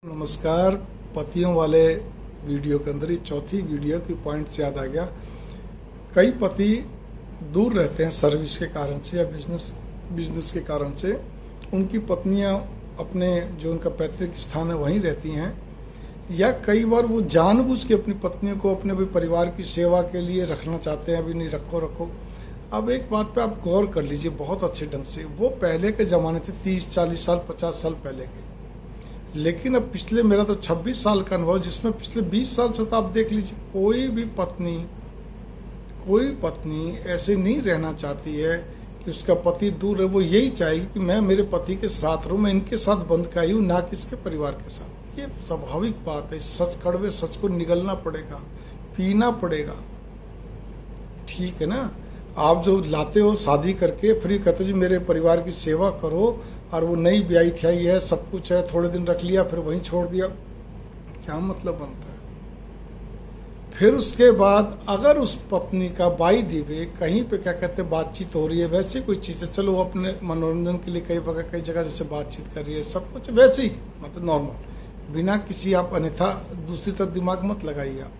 नमस्कार। पतियों वाले वीडियो के अंदर ये चौथी वीडियो की पॉइंट से याद आ गया। कई पति दूर रहते हैं सर्विस के कारण से या बिजनेस के कारण से। उनकी पत्नियां अपने जो उनका पैतृक स्थान है वहीं रहती हैं, या कई बार वो जानबूझ के अपनी पत्नियों को अपने भी परिवार की सेवा के लिए रखना चाहते हैं। अभी नहीं, रखो। अब एक बात पे आप गौर कर लीजिए बहुत अच्छे ढंग से। वो पहले के ज़माने थे, 30-40 साल 50 साल पहले के। लेकिन अब पिछले, मेरा तो 26 साल का अनुभव, जिसमें पिछले 20 साल से तो आप देख लीजिए कोई पत्नी ऐसे नहीं रहना चाहती है कि उसका पति दूर है। वो यही चाहेगी कि मैं मेरे पति के साथ रहूं, मैं इनके साथ बंध के आई हूँ, ना कि इसके परिवार के साथ। ये स्वाभाविक बात है। सच, कड़वे सच को निगलना पड़ेगा, पीना पड़ेगा, ठीक है ना। आप जो लाते हो शादी करके, फिर कहते जी मेरे परिवार की सेवा करो, और वो नई ब्याही थी है, सब कुछ है, थोड़े दिन रख लिया फिर वहीं छोड़ दिया, क्या मतलब बनता है। फिर उसके बाद अगर उस पत्नी का बाई दिवे कहीं पे क्या कहते हैं बातचीत हो रही है, वैसे कोई चीज़ है, चलो वो अपने मनोरंजन के लिए कई जगह जैसे बातचीत कर रही है, सब कुछ वैसे ही, मतलब नॉर्मल, बिना किसी आप अन्यथा दूसरी तरफ दिमाग मत लगाइए आप।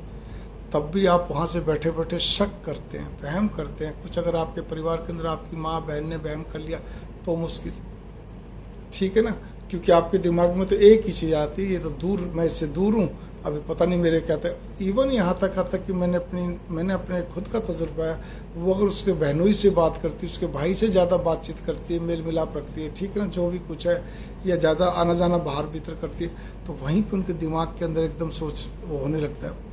तब भी आप वहाँ से बैठे बैठे शक करते हैं, वहम करते हैं कुछ। अगर आपके परिवार के अंदर आपकी माँ बहन ने वहम कर लिया तो मुश्किल, ठीक है ना, क्योंकि आपके दिमाग में तो एक ही चीज़ आती है, ये तो दूर, मैं इससे दूर हूँ, अभी पता नहीं मेरे क्या था। इवन यहाँ तक आता कि मैंने अपने खुद का तजुर्बा है। वो अगर उसके बहनोई से बात करती है, उसके भाई से ज़्यादा बातचीत करती है, मेल मिलाप रखती है, ठीक है ना, जो भी कुछ है, या ज़्यादा आना जाना बाहर भीतर करती है, तो वहीं पर उनके दिमाग के अंदर एकदम सोच वो होने लगता है।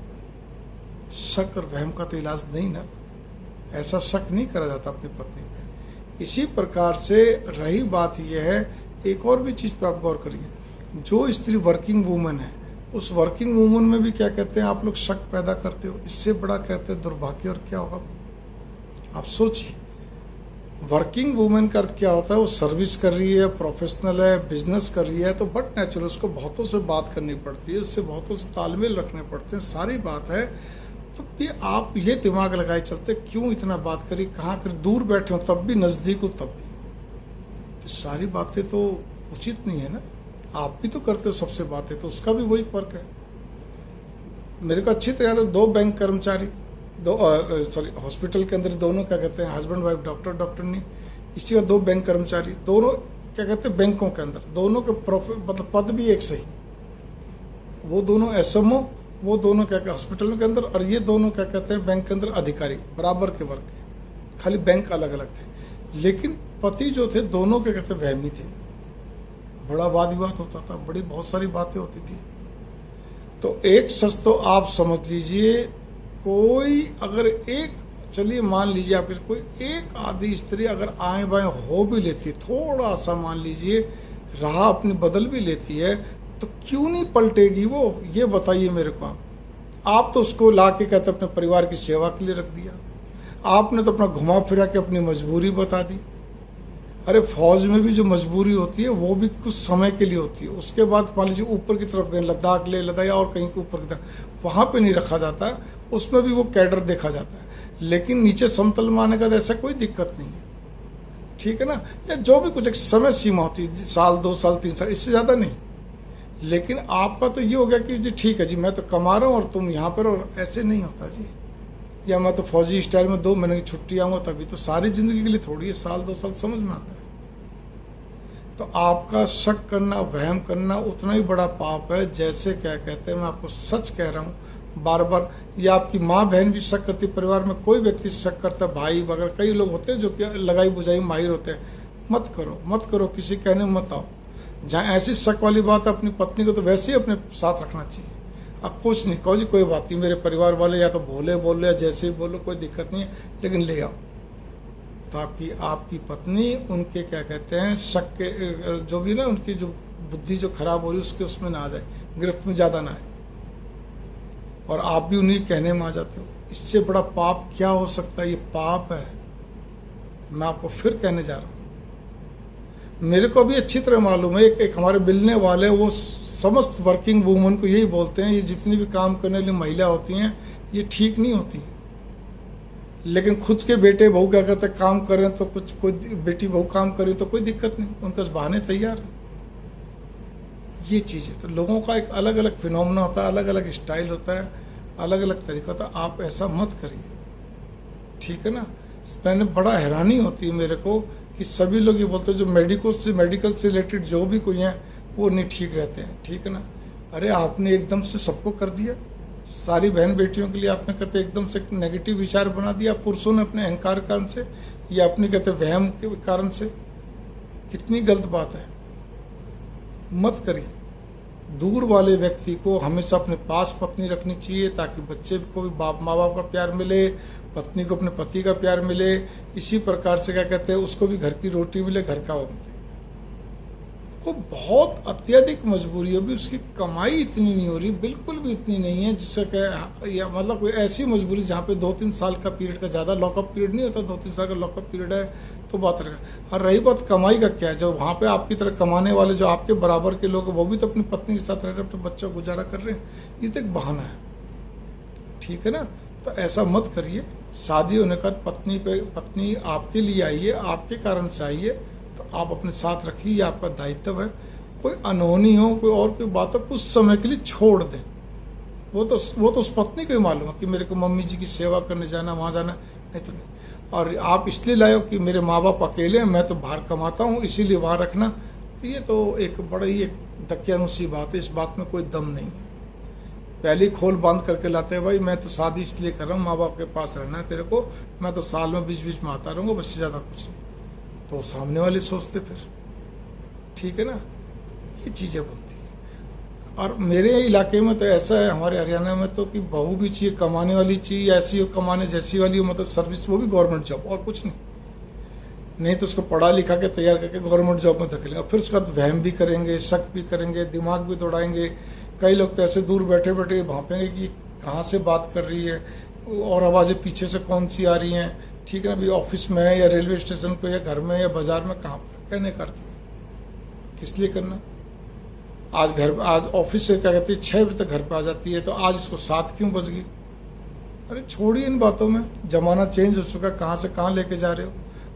शक और वहम का तो इलाज नहीं ना, ऐसा शक नहीं करा जाता अपनी पत्नी पे। इसी प्रकार से रही बात यह है, एक और भी चीज़ पे आप गौर करिए, जो स्त्री वर्किंग वूमन है, उस वर्किंग वूमन में भी क्या कहते हैं आप लोग शक पैदा करते हो। इससे बड़ा कहते हैं दुर्भाग्य और क्या होगा आप सोचिए। वर्किंग वूमेन का अर्थ क्या होता है, वो सर्विस कर रही है, प्रोफेशनल है, बिजनेस कर रही है, तो बट नेचुरल उसको बहुतों से बात करनी पड़ती है, उससे बहुतों से तालमेल रखने पड़ते हैं, सारी बात है। तो भी आप ये दिमाग लगाए चलते क्यों इतना बात करी, कहाँ कर, दूर बैठे हो तब भी, नज़दीक हो तब भी, तो सारी बातें तो उचित नहीं है ना। आप भी तो करते हो सबसे बातें, तो उसका भी वही फर्क है। मेरे को अच्छी तरह याद है, दो बैंक कर्मचारी, हॉस्पिटल के अंदर दोनों क्या कहते हैं हस्बैंड वाइफ, डॉक्टर नहीं, इसी का दो बैंक कर्मचारी, दोनों क्या कहते हैं बैंकों के अंदर, दोनों के मतलब पद भी एक सही, वो दोनों एसएमओ, वो दोनों क्या कहते हैं हॉस्पिटल के अंदर, और ये दोनों क्या कहते हैं बैंक के अंदर अधिकारी, बराबर के वर्ग के, खाली बैंक अलग अलग थे। लेकिन पति जो थे दोनों क्या कहते हैं वहमी थे, बड़ा वाद विवाद होता था, बड़ी बहुत सारी बातें होती थी। तो एक सच तो आप समझ लीजिए, कोई अगर एक, चलिए मान लीजिए आपके कोई एक आधी स्त्री अगर आए बाएं हो भी लेती, थोड़ा सा मान लीजिए राह अपनी बदल भी लेती है, तो क्यों नहीं पलटेगी वो, ये बताइए मेरे को आप तो उसको ला के कहते अपने परिवार की सेवा के लिए रख दिया, आपने तो अपना घुमा फिरा के अपनी मजबूरी बता दी। अरे फौज में भी जो मजबूरी होती है वो भी कुछ समय के लिए होती है, उसके बाद मान लीजिए ऊपर की तरफ गए, लद्दाख या और कहीं के ऊपर की तरफ, वहाँ पे नहीं रखा जाता, उसमें भी वो कैडर देखा जाता है। लेकिन नीचे समतल में आने का तो ऐसा कोई दिक्कत नहीं है, ठीक है ना, या जो भी कुछ एक समय सीमा होती है, साल 2 साल 3 साल, इससे ज़्यादा नहीं। लेकिन आपका तो ये हो गया कि जी ठीक है जी, मैं तो कमा रहा हूँ और तुम यहाँ पर, और ऐसे नहीं होता जी। या मैं तो फौजी स्टाइल में 2 महीने की छुट्टी आऊँगा, तभी तो सारी ज़िंदगी के लिए थोड़ी है, साल 2 साल समझ में आता है। तो आपका शक करना, वहम करना उतना ही बड़ा पाप है, जैसे क्या कहते हैं, मैं आपको सच कह रहा हूँ बार बार। ये आपकी माँ बहन भी शक करती, परिवार में कोई व्यक्ति शक करता, भाई वगैरह कई लोग होते हैं जो कि लगाई बुझाई माहिर होते हैं। मत करो, किसी कहने मत आओ। जहाँ ऐसी शक वाली बात है, अपनी पत्नी को तो वैसे ही अपने साथ रखना चाहिए। अब कुछ नहीं कहो जी, कोई बात नहीं, मेरे परिवार वाले या तो भोले बोल रहे, जैसे ही बोलो कोई दिक्कत नहीं है, लेकिन ले आओ, ताकि आपकी पत्नी उनके क्या कहते हैं शक के, जो भी ना उनकी जो बुद्धि जो खराब हो रही है उसके उसमें ना आ जाए, गिरफ्त में ज़्यादा ना आए, और आप भी उन्हीं कहने में आ जाते हो। इससे बड़ा पाप क्या हो सकता है, ये पाप है। मैं आपको फिर कहने जा रहा हूँ, मेरे को भी अच्छी तरह मालूम है, एक हमारे मिलने वाले, वो समस्त वर्किंग वूमन को यही बोलते हैं, ये जितनी भी काम करने वाली महिला होती हैं ये ठीक नहीं होती। लेकिन खुद के बेटे बहू क्या कहते हैं काम करें तो कुछ, कोई बेटी बहू काम करे तो कोई दिक्कत नहीं, उनके बहाने तैयार है। ये चीज़ है। तो लोगों का एक अलग अलग फिनोमेना होता है, अलग अलग स्टाइल होता है, अलग अलग तरीका होता है। आप ऐसा मत करिए, ठीक है ना। मैंने बड़ा हैरानी होती है मेरे को कि सभी लोग ये बोलते हैं जो मेडिकल से रिलेटेड जो भी कोई हैं वो नहीं ठीक रहते हैं, ठीक है ना। अरे आपने एकदम से सबको कर दिया, सारी बहन बेटियों के लिए आपने कहते एकदम से नेगेटिव विचार बना दिया पुरुषों ने अपने अहंकार के कारण से, या अपनी कहते वहम के कारण से। कितनी गलत बात है, मत करिए। दूर वाले व्यक्ति को हमेशा अपने पास पत्नी रखनी चाहिए ताकि बच्चे को भी माँ बाप का प्यार मिले, पत्नी को अपने पति का प्यार मिले। इसी प्रकार से क्या कहते हैं, उसको भी घर की रोटी मिले, घर का वो मिले। को बहुत अत्यधिक मजबूरी है, अभी उसकी कमाई इतनी नहीं हो रही, बिल्कुल भी इतनी नहीं है जिससे क्या, या मतलब कोई ऐसी मजबूरी जहाँ पे 2-3 साल का पीरियड का ज़्यादा लॉकअप पीरियड नहीं होता, 2-3 साल का लॉकअप पीरियड है तो बात रहेगा। और रही बात कमाई का, क्या है, जो वहाँ पे आपकी तरह कमाने वाले जो आपके बराबर के लोग वो भी तो अपनी पत्नी के साथ रह रहे हैं, अपने बच्चों को गुजारा कर रहे हैं, ये तो एक बहाना है, ठीक है ना। तो ऐसा मत करिए। शादी होने का पत्नी आपके लिए आई है, आपके कारण से आई है, तो आप अपने साथ रखिए, ये आपका दायित्व है। कोई अनहोनी हो, कोई और कोई बात हो, कुछ समय के लिए छोड़ दें। वो तो उस पत्नी को ही मालूम है कि मेरे को मम्मी जी की सेवा करने जाना, वहाँ जाना, नहीं तो नहीं। और आप इसलिए लाए हो कि मेरे माँ बाप अकेले हैं, मैं तो बाहर कमाता हूँ, इसीलिए वहाँ रखना, तो ये तो एक बड़ा ही एक दकियानुसी बात है। इस बात में कोई दम नहीं है। पहले खोल बांध करके लाते हैं, भाई मैं तो शादी इसलिए कर रहा हूँ, माँ बाप के पास रहना है तेरे को, मैं तो साल में बीच बीच में आता रहूँगा, बस ज़्यादा कुछ नहीं। तो सामने वाले सोचते फिर, ठीक है ना। ये चीज़ें बनती हैं। और मेरे इलाके में तो ऐसा है, हमारे हरियाणा में तो, कि बहू भी चाहिए, कमाने वाली चाहिए, ऐसी हो कमाने जैसी वाली हो, मतलब सर्विस, वो भी गवर्नमेंट जॉब, और कुछ नहीं तो उसको पढ़ा लिखा के तैयार करके गवर्नमेंट जॉब में धकेलेंगे। फिर उसके बाद वहम भी करेंगे, शक भी करेंगे, दिमाग भी दौड़ाएंगे। कई लोग तो ऐसे दूर बैठे बैठे भांपेंगे कि कहाँ से बात कर रही है, और आवाज़ें पीछे से कौन सी आ रही हैं, ठीक है ना। भी ऑफिस में है या रेलवे स्टेशन पे या घर में या बाजार में, कहाँ पर कहने करती है, किस लिए करना। आज ऑफिस से क्या कहती है 6 बजे तक घर पे आ जाती है, तो आज इसको 7 क्यों बज गई। अरे छोड़िए इन बातों में, जमाना चेंज हो चुका, कहाँ से कहाँ लेके जा रहे हो।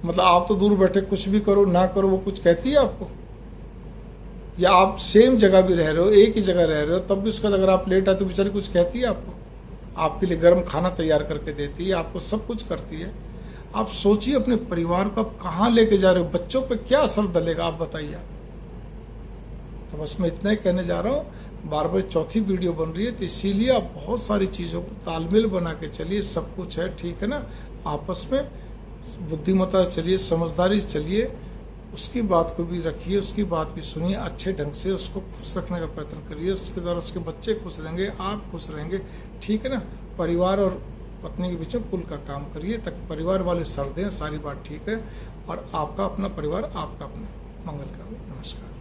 मतलब आप तो दूर बैठे कुछ भी करो ना करो, वो कुछ कहती है आपको। या आप सेम जगह भी रह रहे हो, एक ही जगह रह रहे हो, तब भी उसका अगर आप लेट आए तो बेचारी कुछ कहती है आपको। आपके लिए गर्म खाना तैयार करके देती है, आपको सब कुछ करती है। आप सोचिए अपने परिवार को आप कहाँ लेके जा रहे हो, बच्चों पे क्या असर डलेगा, आप बताइए आप। तो बस मैं इतना ही कहने जा रहा हूँ। बार बार चौथी वीडियो बन रही है, तो इसीलिए आप बहुत सारी चीज़ों को तालमेल बना के चलिए। सब कुछ है, ठीक है ना। आपस में बुद्धिमत्ता चलिए, समझदारी चलिए, उसकी बात को भी रखिए, उसकी बात भी सुनिए, अच्छे ढंग से उसको खुश रखने का प्रयत्न करिए। उसके द्वारा उसके बच्चे खुश रहेंगे, आप खुश रहेंगे, ठीक है ना। परिवार और पत्नी के बीच में पुल का काम करिए ताकि परिवार वाले सर दें, सारी बात ठीक है, और आपका अपना परिवार आपका अपना मंगल कामना। नमस्कार।